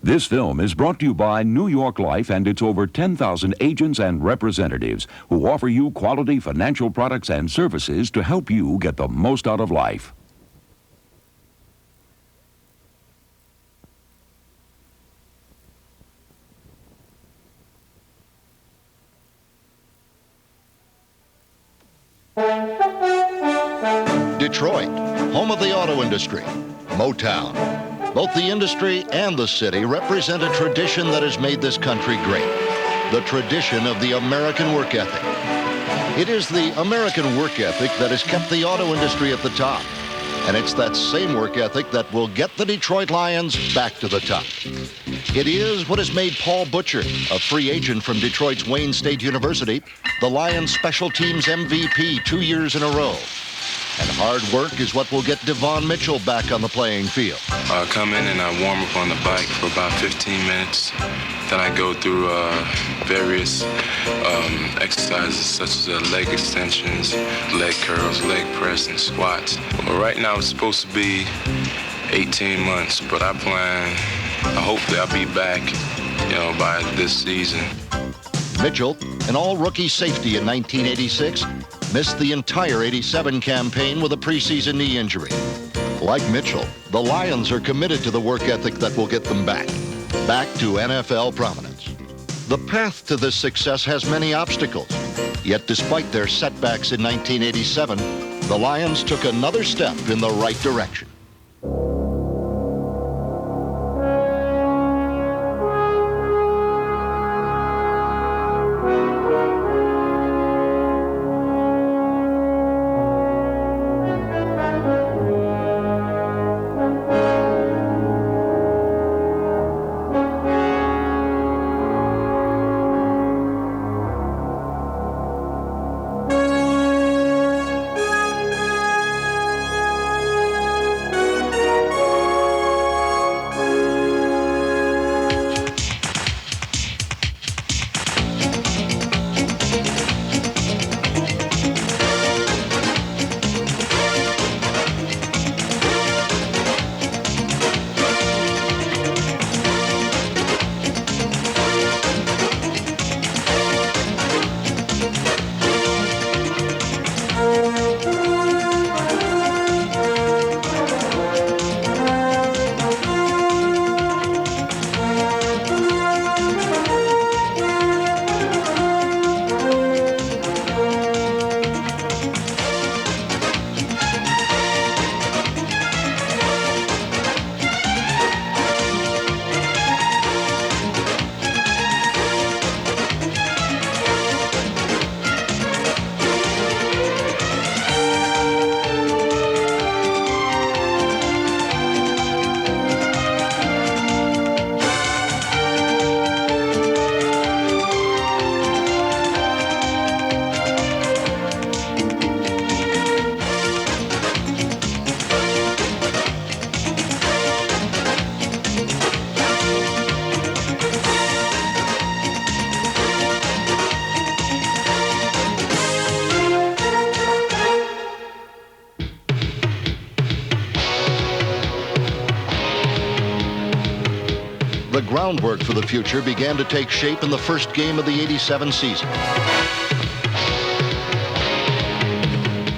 This film is brought to you by New York Life and its over 10,000 agents and representatives who offer you quality financial products and services to help you get the most out of life. Detroit, home of the auto industry, Motown. Both the industry and the city represent a tradition that has made this country great, the tradition of the American work ethic. It is the American work ethic that has kept the auto industry at the top, and it's that same work ethic that will get the Detroit Lions back to the top. It is what has made Paul Butcher, a free agent from Detroit's Wayne State University, the Lions special teams MVP 2 years in a row. And hard work is what will get Devon Mitchell back on the playing field. I come in and I warm up on the bike for about 15 minutes. Then I go through various exercises such as leg extensions, leg curls, leg press, and squats. Well, right now it's supposed to be 18 months, but hopefully I'll be back, by this season. Mitchell, an all-rookie safety in 1986, missed the entire '87 campaign with a preseason knee injury. Like Mitchell, the Lions are committed to the work ethic that will get them back to NFL prominence. The path to this success has many obstacles, yet despite their setbacks in 1987, the Lions took another step in the right direction. The groundwork for the future began to take shape in the first game of the '87 season.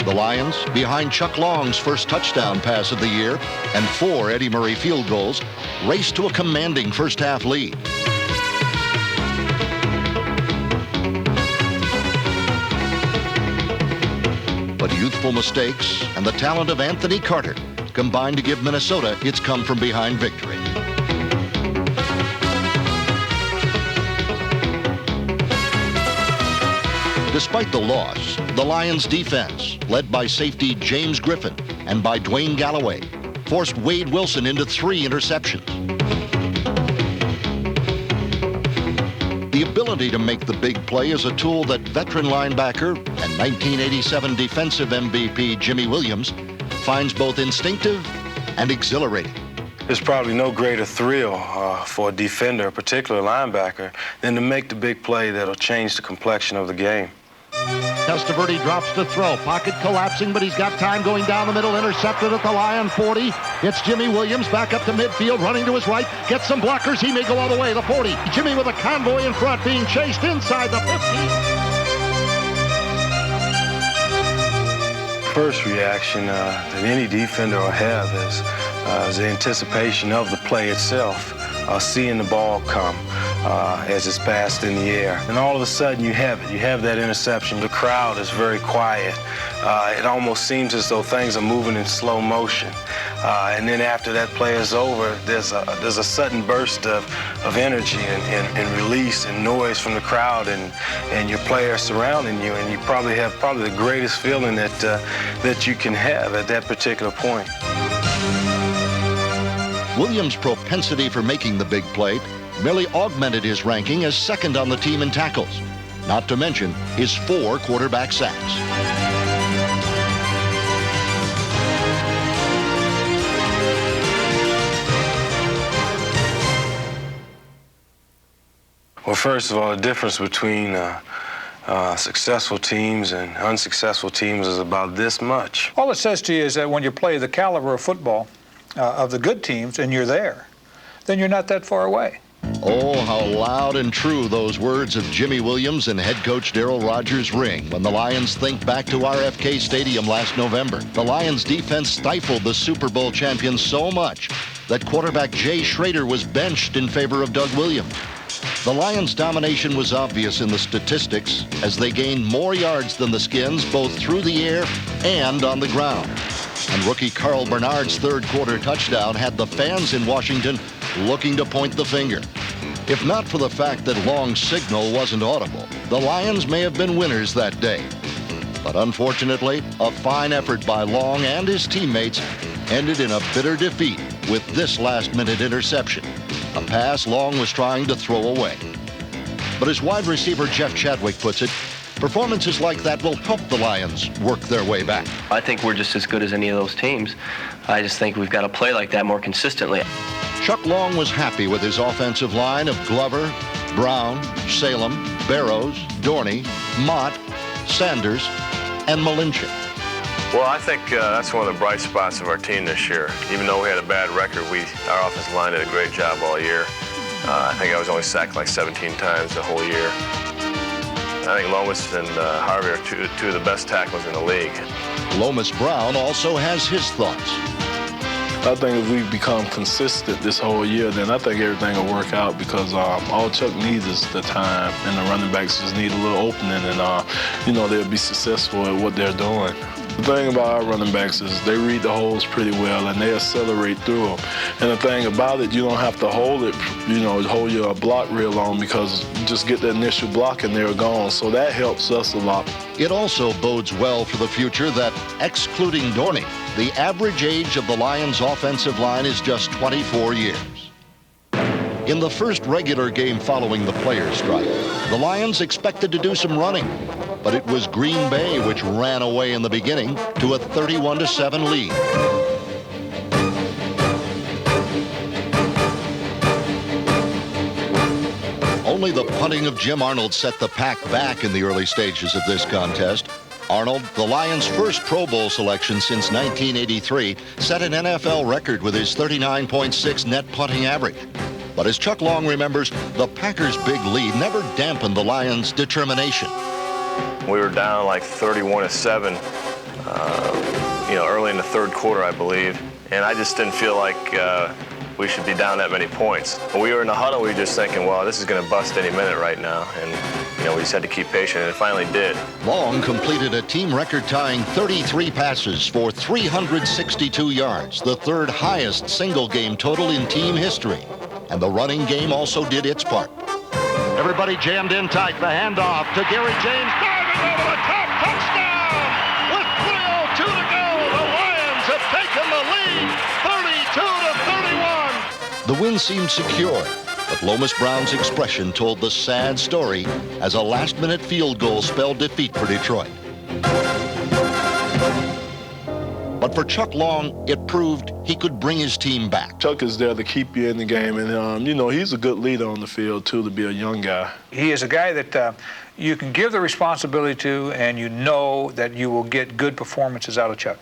The Lions, behind Chuck Long's first touchdown pass of the year and 4 Eddie Murray field goals, raced to a commanding first-half lead. But youthful mistakes and the talent of Anthony Carter combined to give Minnesota its come-from-behind victory. Despite the loss, the Lions' defense, led by safety James Griffin and by Dwayne Galloway, forced Wade Wilson into 3 interceptions. The ability to make the big play is a tool that veteran linebacker and 1987 defensive MVP Jimmy Williams finds both instinctive and exhilarating. There's probably no greater thrill for a defender, a particular linebacker, than to make the big play that'll change the complexion of the game. Testaverde drops to throw. Pocket collapsing, but he's got time going down the middle. Intercepted at the Lion 40. It's Jimmy Williams back up to midfield, running to his right. Gets some blockers. He may go all the way. The 40. Jimmy with a convoy in front, being chased inside the 50. First reaction that any defender will have is the anticipation of the play itself, seeing the ball come as it's passed in the air. And all of a sudden you have it. You have that interception. The crowd is very quiet. It almost seems as though things are moving in slow motion. And then after that play is over, there's a sudden burst of energy and release and noise from the crowd and your players surrounding you, and you probably have the greatest feeling that you can have at that particular point. Williams' propensity for making the big play merely augmented his ranking as second on the team in tackles, not to mention his 4 quarterback sacks. Well, first of all, the difference between successful teams and unsuccessful teams is about this much. All it says to you is that when you play the caliber of football of the good teams and you're there, then you're not that far away. Oh, how loud and true those words of Jimmy Williams and head coach Darryl Rogers ring when the Lions think back to RFK Stadium last November. The Lions defense stifled the Super Bowl champions so much that quarterback Jay Schrader was benched in favor of Doug Williams. The Lions' domination was obvious in the statistics as they gained more yards than the Skins both through the air and on the ground. And rookie Carl Bernard's third-quarter touchdown had the fans in Washington looking to point the finger. If not for the fact that Long's signal wasn't audible, the Lions may have been winners that day. But unfortunately, a fine effort by Long and his teammates ended in a bitter defeat with this last-minute interception, a pass Long was trying to throw away. But as wide receiver Jeff Chadwick puts it, performances like that will help the Lions work their way back. I think we're just as good as any of those teams. I just think we've got to play like that more consistently. Chuck Long was happy with his offensive line of Glover, Brown, Salem, Barrows, Dorney, Mott, Sanders, and Malinchik. Well, I think that's one of the bright spots of our team this year. Even though we had a bad record, our offensive line did a great job all year. I think I was only sacked like 17 times the whole year. I think Lomas and Harvey are two of the best tackles in the league. Lomas Brown also has his thoughts. I think if we become consistent this whole year, then I think everything will work out because all Chuck needs is the time, and the running backs just need a little opening, and they'll be successful at what they're doing. The thing about our running backs is they read the holes pretty well and they accelerate through them. And the thing about it, you don't have to hold it, hold your block real long because you just get the initial block and they're gone. So that helps us a lot. It also bodes well for the future that, excluding Dorney, the average age of the Lions' offensive line is just 24 years. In the first regular game following the players' strike, the Lions expected to do some running, but it was Green Bay which ran away in the beginning to a 31-7 lead. Only the punting of Jim Arnold set the Pack back in the early stages of this contest. Arnold, the Lions' first Pro Bowl selection since 1983, set an NFL record with his 39.6 net punting average. But as Chuck Long remembers, the Packers' big lead never dampened the Lions' determination. We were down like 31-7, early in the third quarter, I believe. And I just didn't feel like we should be down that many points. When we were in the huddle, we were just thinking, well, this is going to bust any minute right now. And, we just had to keep patient, and it finally did. Long completed a team record-tying 33 passes for 362 yards, the third highest single-game total in team history. And the running game also did its part. Everybody jammed in tight. The handoff to Gary James. Diving over the top. Touchdown! With 3:02 to go, the Lions have taken the lead, 32-31. The win seemed secure, but Lomas Brown's expression told the sad story as a last-minute field goal spelled defeat for Detroit. But for Chuck Long, it proved he could bring his team back. Chuck is there to keep you in the game, and, he's a good leader on the field, too, to be a young guy. He is a guy that you can give the responsibility to, and you know that you will get good performances out of Chuck.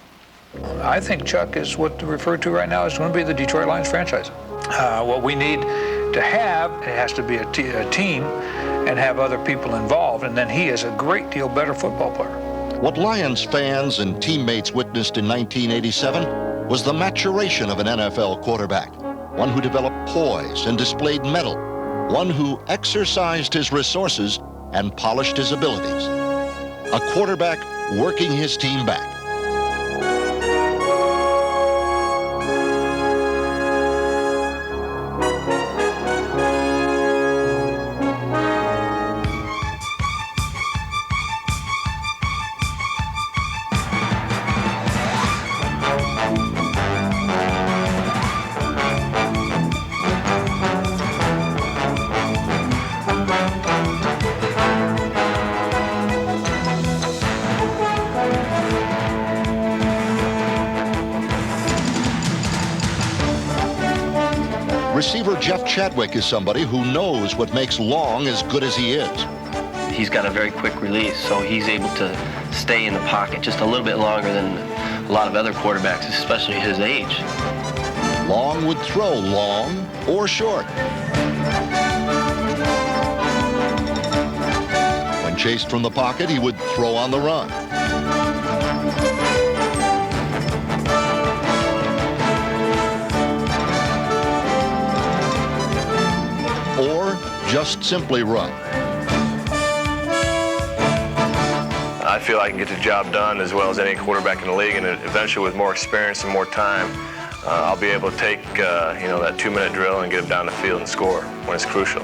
I think Chuck is what to refer to right now is going to be the Detroit Lions franchise. What we need to have, it has to be a team and have other people involved, and then he is a great deal better football player. What Lions fans and teammates witnessed in 1987 was the maturation of an NFL quarterback, one who developed poise and displayed mettle, one who exercised his resources and polished his abilities. A quarterback working his team back. Receiver Jeff Chadwick is somebody who knows what makes Long as good as he is. He's got a very quick release, so he's able to stay in the pocket just a little bit longer than a lot of other quarterbacks, especially his age. Long would throw long or short. When chased from the pocket, he would throw on the run. Or just simply run. I feel I can get the job done as well as any quarterback in the league, and eventually with more experience and more time, I'll be able to take that 2-minute drill and get him down the field and score when it's crucial.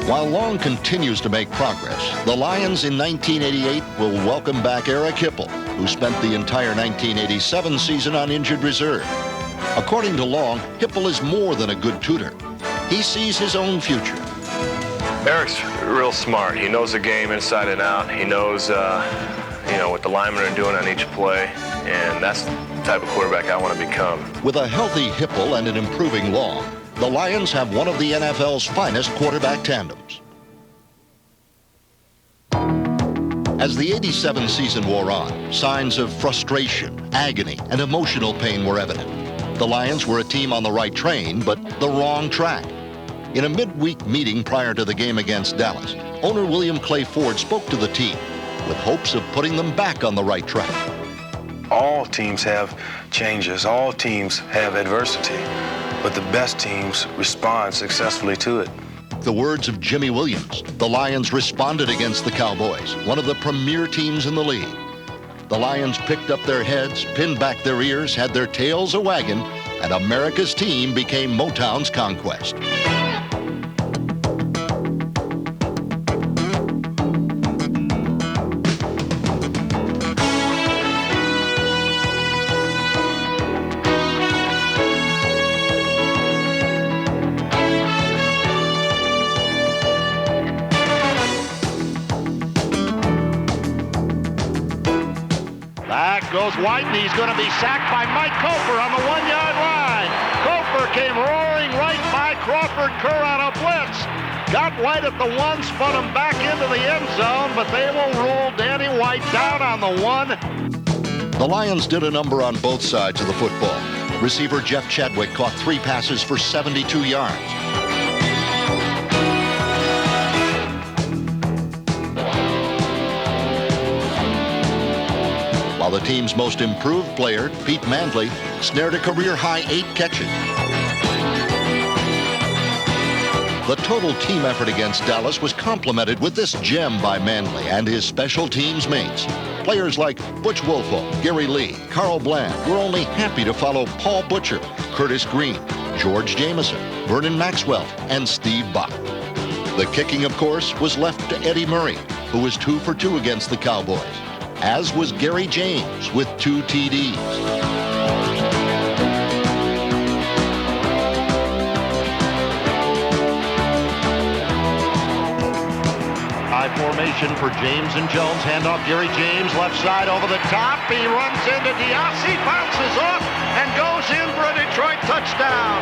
While Long continues to make progress, the Lions in 1988 will welcome back Eric Hipple, who spent the entire 1987 season on injured reserve. According to Long, Hipple is more than a good tutor. He sees his own future. Eric's real smart. He knows the game inside and out. He knows, what the linemen are doing on each play, and that's the type of quarterback I want to become. With a healthy Hipple and an improving Long, the Lions have one of the NFL's finest quarterback tandems. As the '87 season wore on, signs of frustration, agony, and emotional pain were evident. The Lions were a team on the right train, but the wrong track. In a midweek meeting prior to the game against Dallas, owner William Clay Ford spoke to the team with hopes of putting them back on the right track. All teams have changes. All teams have adversity, but the best teams respond successfully to it. The words of Jimmy Williams, the Lions responded against the Cowboys, one of the premier teams in the league. The Lions picked up their heads, pinned back their ears, had their tails a-wagging, and America's team became Motown's conquest. Goes White, and he's going to be sacked by Mike Cofer on the 1-yard line. Cofer came roaring right by Crawford Kerr on a blitz. Got White at the 1, spun him back into the end zone, but they will rule Danny White down on the 1. The Lions did a number on both sides of the football. Receiver Jeff Chadwick caught 3 passes for 72 yards. While the team's most improved player, Pete Manley, snared a career-high 8 catches. The total team effort against Dallas was complemented with this gem by Manley and his special teams mates. Players like Butch Woolfolk, Gary Lee, Carl Bland were only happy to follow Paul Butcher, Curtis Green, George Jameson, Vernon Maxwell, and Steve Bach. The kicking, of course, was left to Eddie Murray, who was 2 for 2 against the Cowboys, as was Gary James with 2 TDs. High formation for James and Jones. Handoff, Gary James, left side over the top. He runs into Diassi, bounces off, and goes in for a Detroit touchdown.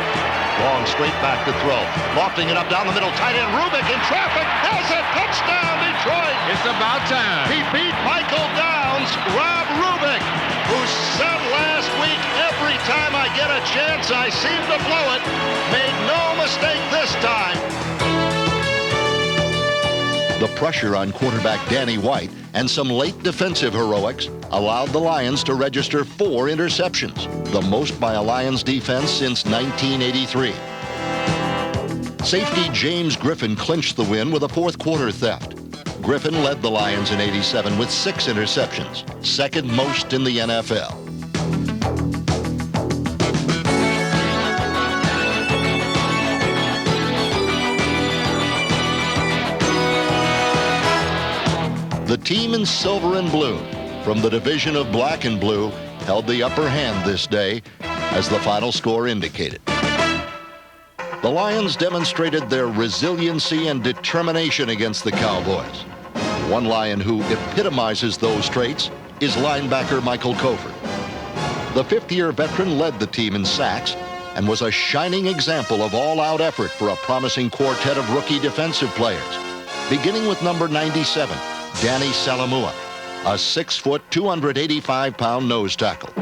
Long straight back to throw. Lofting it up down the middle. Tight end Rubick in traffic. Has a touchdown, Detroit. It's about time. He beat Michael Downs, Rob Rubick, who said last week, every time I get a chance, I seem to blow it. Made no mistake this time. The pressure on quarterback Danny White and some late defensive heroics allowed the Lions to register 4 interceptions, the most by a Lions defense since 1983. Safety James Griffin clinched the win with a fourth quarter theft. Griffin led the Lions in '87 with 6 interceptions, second most in the NFL. The team in silver and blue from the division of black and blue held the upper hand this day, as the final score indicated. The Lions demonstrated their resiliency and determination against the Cowboys. One Lion who epitomizes those traits is linebacker Michael Kofer. The fifth-year veteran led the team in sacks and was a shining example of all-out effort for a promising quartet of rookie defensive players, beginning with number 97, Danny Salamua, a 6-foot, 285-pound nose tackle.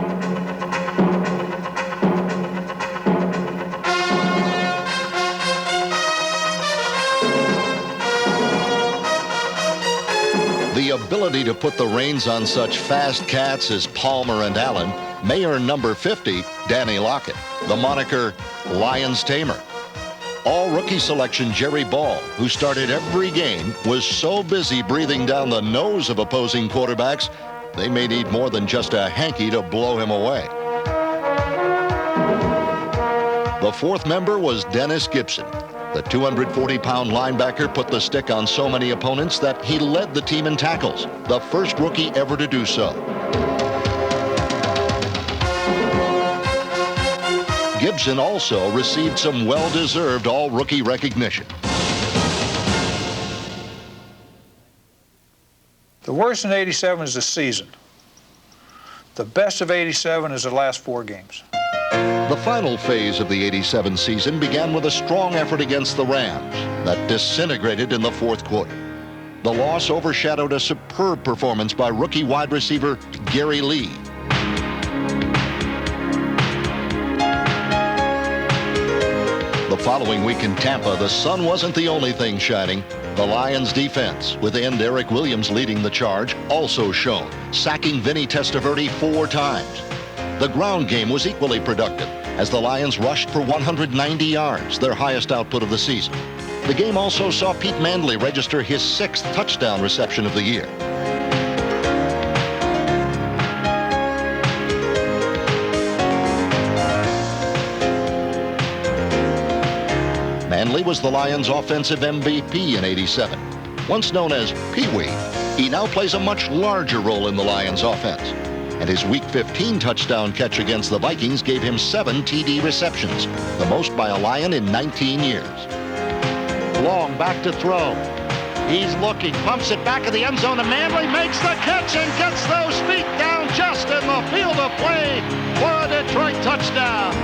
The ability to put the reins on such fast cats as Palmer and Allen may earn number 50, Danny Lockett, the moniker Lions Tamer. All-rookie selection Jerry Ball, who started every game, was so busy breathing down the nose of opposing quarterbacks, they may need more than just a hanky to blow him away. The fourth member was Dennis Gibson. The 240-pound linebacker put the stick on so many opponents that he led the team in tackles, the first rookie ever to do so. Gibson also received some well-deserved all-rookie recognition. The worst in '87 is the season. The best of '87 is the last 4 games. The final phase of the '87 season began with a strong effort against the Rams that disintegrated in the fourth quarter. The loss overshadowed a superb performance by rookie wide receiver Gary Lee. The following week in Tampa, the sun wasn't the only thing shining. The Lions defense, with end Eric Williams leading the charge, also shone, sacking Vinny Testaverde 4 times. The ground game was equally productive, as the Lions rushed for 190 yards, their highest output of the season. The game also saw Pete Manley register his 6th touchdown reception of the year. Manley was the Lions' offensive MVP in '87. Once known as Pee-wee, he now plays a much larger role in the Lions' offense. And his Week 15 touchdown catch against the Vikings gave him 7 TD receptions, the most by a Lion in 19 years. Long back to throw. He's looking, pumps it back in the end zone, and Manley makes the catch and gets those feet down just in the field of play for a Detroit touchdown.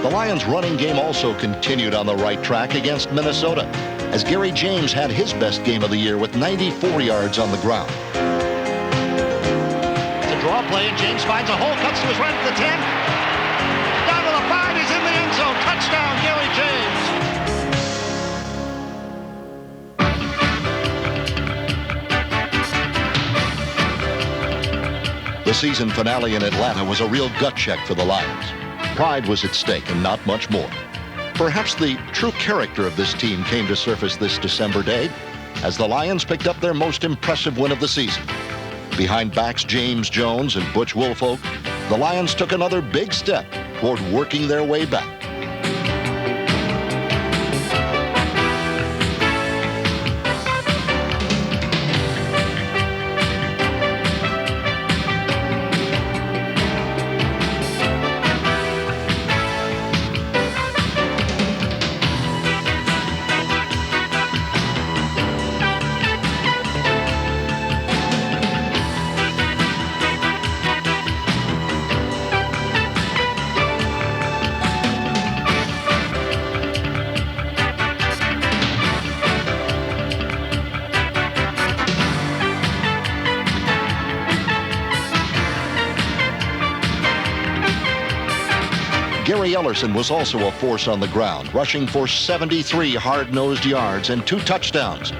The Lions' running game also continued on the right track against Minnesota, as Gary James had his best game of the year with 94 yards on the ground. It's a draw play, and James finds a hole, cuts to his right at the 10. Down to the 5, he's in the end zone. Touchdown, Gary James. The season finale in Atlanta was a real gut check for the Lions. Pride was at stake and not much more. Perhaps the true character of this team came to surface this December day as the Lions picked up their most impressive win of the season. Behind backs James Jones and Butch Woolfolk, the Lions took another big step toward working their way back. Gary Ellerson was also a force on the ground, rushing for 73 hard-nosed yards and 2 touchdowns.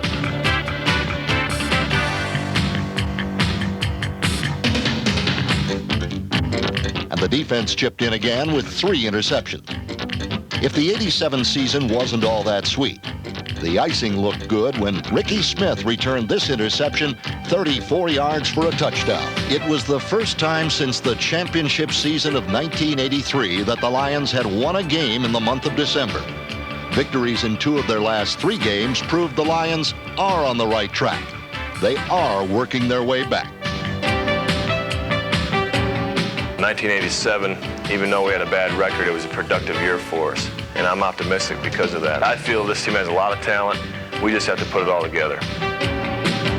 And the defense chipped in again with 3 interceptions. If the '87 season wasn't all that sweet, the icing looked good when Ricky Smith returned this interception 34 yards for a touchdown. It was the first time since the championship season of 1983 that the Lions had won a game in the month of December. Victories in 2 of their last 3 games proved the Lions are on the right track. They are working their way back. 1987, even though we had a bad record, it was a productive year for us, and I'm optimistic because of that. I feel this team has a lot of talent. We just have to put it all together.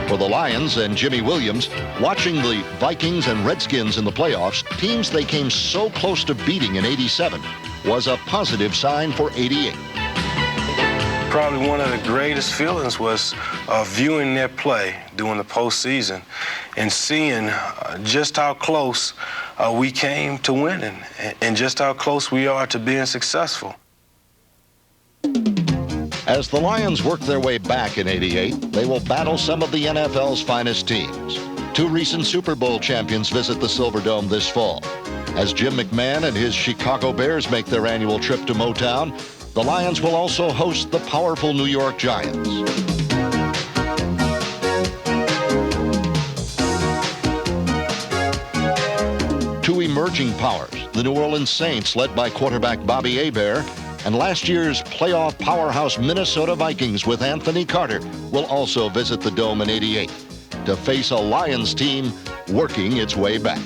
For the Lions and Jimmy Williams, watching the Vikings and Redskins in the playoffs, teams they came so close to beating in '87, was a positive sign for '88. Probably one of the greatest feelings was viewing their play during the postseason and seeing just how close we came to winning and just how close we are to being successful. As the Lions work their way back in '88, they will battle some of the NFL's finest teams. 2 recent Super Bowl champions visit the Silverdome this fall. As Jim McMahon and his Chicago Bears make their annual trip to Motown, the Lions will also host the powerful New York Giants. 2 emerging powers, the New Orleans Saints, led by quarterback Bobby Hebert, and last year's playoff powerhouse Minnesota Vikings with Anthony Carter, will also visit the Dome in '88 to face a Lions team working its way back.